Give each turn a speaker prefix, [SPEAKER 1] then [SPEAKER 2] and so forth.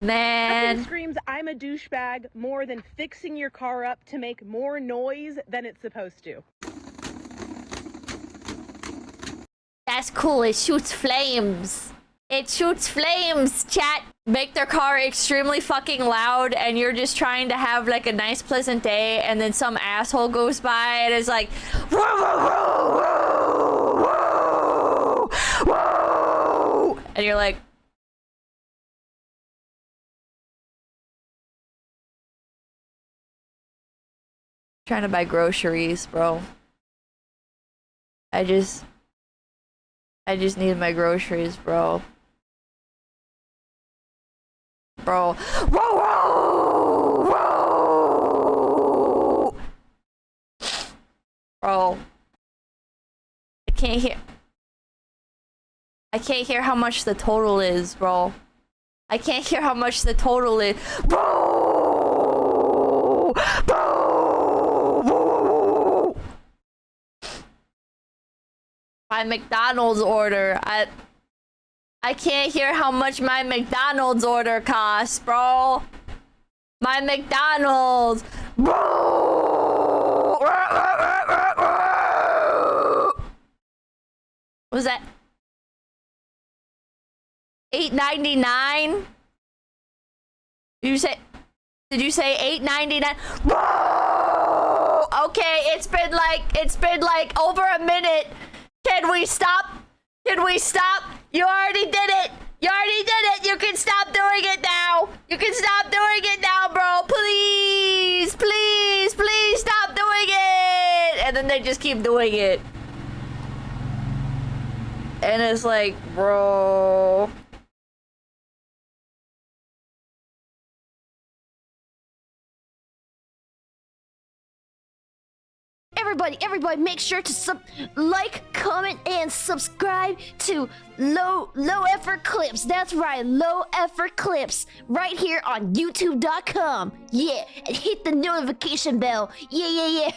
[SPEAKER 1] Man.
[SPEAKER 2] Nothing screams I'm a douchebag more than fixing your car up to make more noise than it's supposed to.
[SPEAKER 1] That's cool. It shoots flames. It shoots flames, chat. Make their car extremely fucking loud and you're just trying to have like a nice pleasant day and then some asshole goes by and is like whoa, whoa, whoa, whoa, whoa. And you're like trying to buy groceries, bro. I just need my groceries, bro. Bro. Whoa, whoa, whoa. Bro. I can't hear how much the total is, bro. I can't hear how much the total is. Bro. Bro. My McDonald's order. I can't hear how much my McDonald's order costs, bro. My McDonald's. Bro. What was that? $8.99? Did you say $8.99? Bro. Okay, it's been like over a minute. Can we stop? Can we stop? You already did it. You already did it. You can stop doing it now. You can stop doing it now, bro. Please, please, please stop doing it. And then they just keep doing it. And it's like, bro.
[SPEAKER 3] Everybody, make sure to like, comment, and subscribe to Low Effort Clips. That's right, Low Effort Clips, right here on YouTube.com. Yeah, and hit the notification bell. Yeah.